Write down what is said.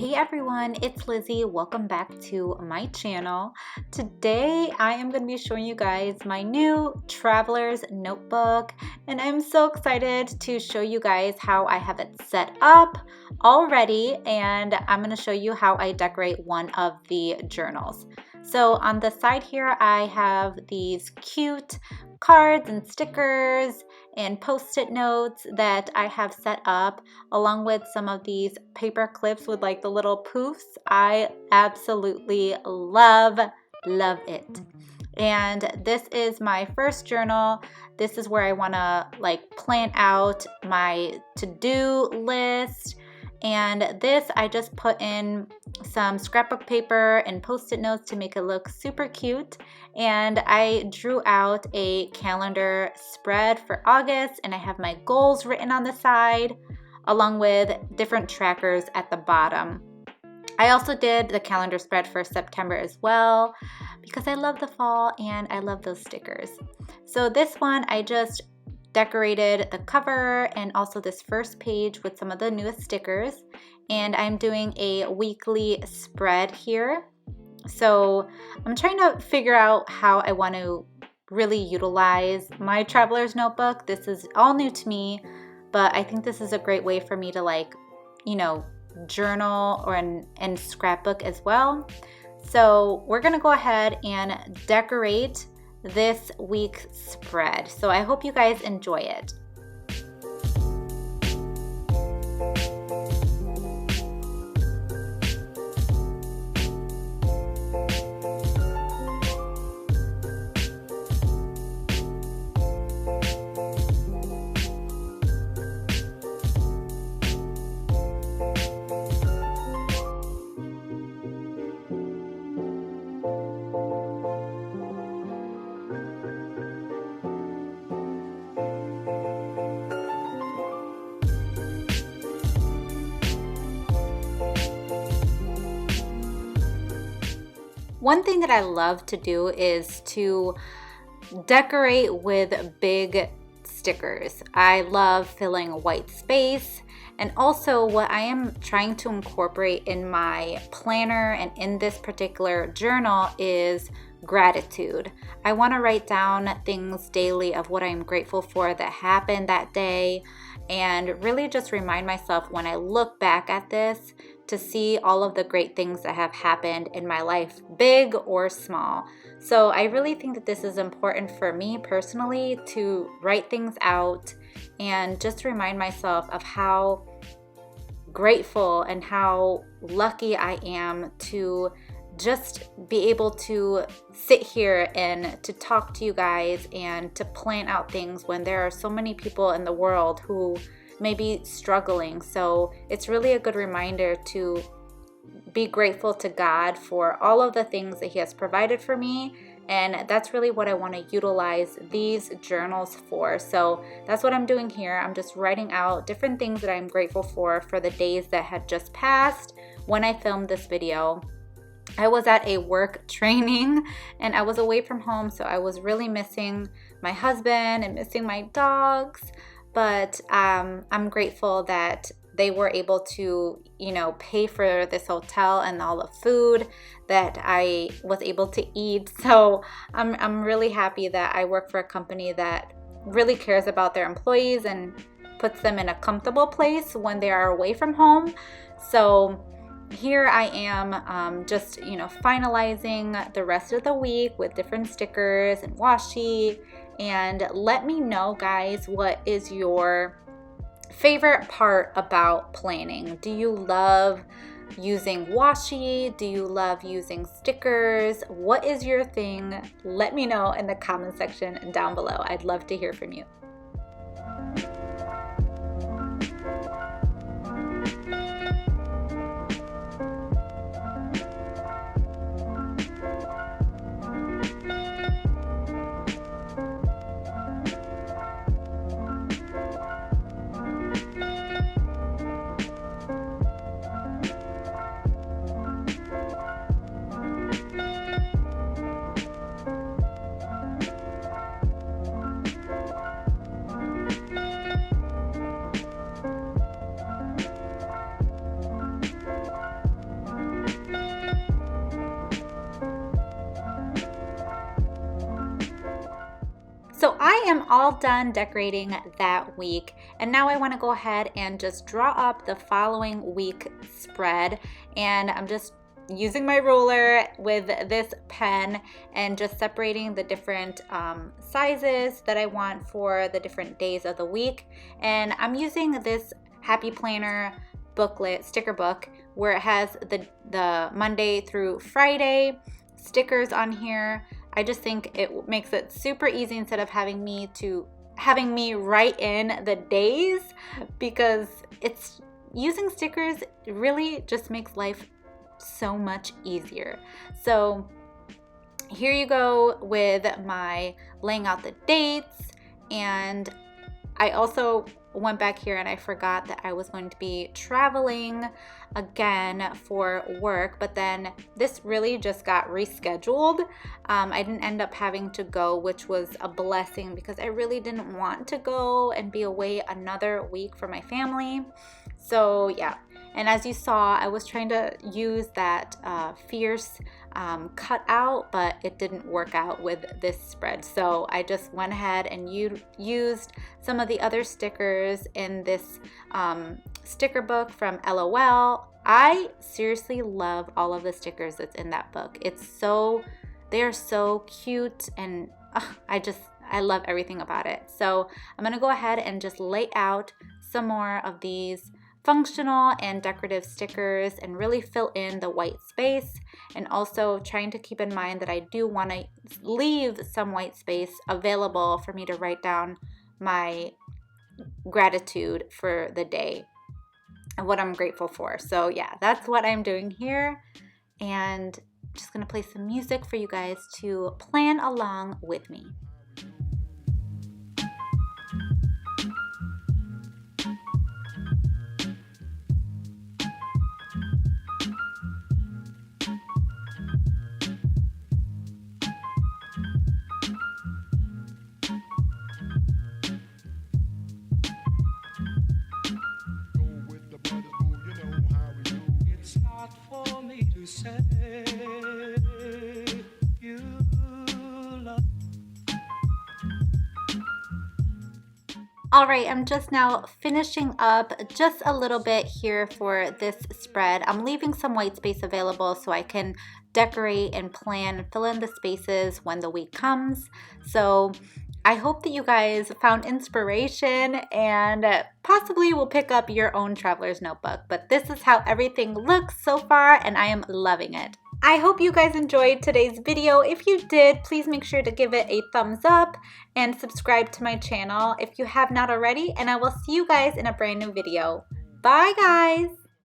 Hey everyone, it's Lizzie. Welcome back to my channel. Today I am going to be showing you guys my new Traveler's notebook, and I'm so excited to show you guys how I have it set up already, and I'm going to show you how I decorate one of the journals. So on the side here I have these cute cards and stickers and post-it notes that I have set up, along with some of these paper clips with like the little poofs. I absolutely love it. And this is my first journal. This is where I want to like plan out my to-do list. And this I just put in some scrapbook paper and post-it notes to make it look super cute. And I drew out a calendar spread for August, and I have my goals written on the side along with different trackers at the bottom. I also did the calendar spread for September as well because I love the fall and I love those stickers. So this one I just decorated the cover and also this first page with some of the newest stickers, and I'm doing a weekly spread here. So I'm trying to figure out how I want to really utilize my Traveler's notebook. This is all new to me, but I think this is a great way for me to like, journal and scrapbook as well. So we're gonna go ahead and decorate this week's spread. So I hope you guys enjoy it. One thing that I love to do is to decorate with big stickers. I love filling white space, and also what I am trying to incorporate in my planner and in this particular journal is gratitude. I want to write down things daily of what I'm grateful for that happened that day, and really just remind myself when I look back at this to see all of the great things that have happened in my life, big or small. So I really think that this is important for me personally to write things out and just remind myself of how grateful and how lucky I am to just be able to sit here and to talk to you guys and to plan out things when there are so many people in the world who may be struggling. So it's really a good reminder to be grateful to God for all of the things that He has provided for me. And that's really what I want to utilize these journals for. So that's what I'm doing here. I'm just writing out different things that I'm grateful for the days that had just passed when I filmed this video. I was at a work training and I was away from home, so I was really missing my husband and missing my dogs. But I'm grateful that they were able to, pay for this hotel and all the food that I was able to eat. So I'm really happy that I work for a company that really cares about their employees and puts them in a comfortable place when they are away from home. So here I am just, finalizing the rest of the week with different stickers and washi. And let me know, guys, what is your favorite part about planning? Do you love using washi? Do you love using stickers? What is your thing? Let me know in the comment section down below. I'd love to hear from you. I am all done decorating that week, and now I want to go ahead and just draw up the following week spread. And I'm just using my ruler with this pen and just separating the different sizes that I want for the different days of the week. And I'm using this Happy Planner booklet, sticker book, where it has the Monday through Friday stickers on here. I just think it makes it super easy instead of having me write in the days, because it's using stickers really just makes life so much easier. So here you go with my laying out the dates. And I also went back here and I forgot that I was going to be traveling again for work, but then this really just got rescheduled. I didn't end up having to go, which was a blessing because I really didn't want to go and be away another week for my family. So yeah, and as you saw, I was trying to use that fierce cut out, but it didn't work out with this spread. So I just went ahead and used some of the other stickers in this sticker book from LOL. I seriously love all of the stickers that's in that book. They are so cute, and I love everything about it. So I'm gonna go ahead and just lay out some more of these functional and decorative stickers and really fill in the white space, and also trying to keep in mind that I do want to leave some white space available for me to write down my gratitude for the day and what I'm grateful for. So yeah, that's what I'm doing here, and I'm just gonna play some music for you guys to plan along with me. All right, I'm just now finishing up just a little bit here for this spread. I'm leaving some white space available so I can decorate and plan and fill in the spaces when the week comes. So I hope that you guys found inspiration and possibly will pick up your own traveler's notebook. But this is how everything looks so far, and I am loving it. I hope you guys enjoyed today's video. If you did, please make sure to give it a thumbs up and subscribe to my channel if you have not already, and I will see you guys in a brand new video. Bye guys!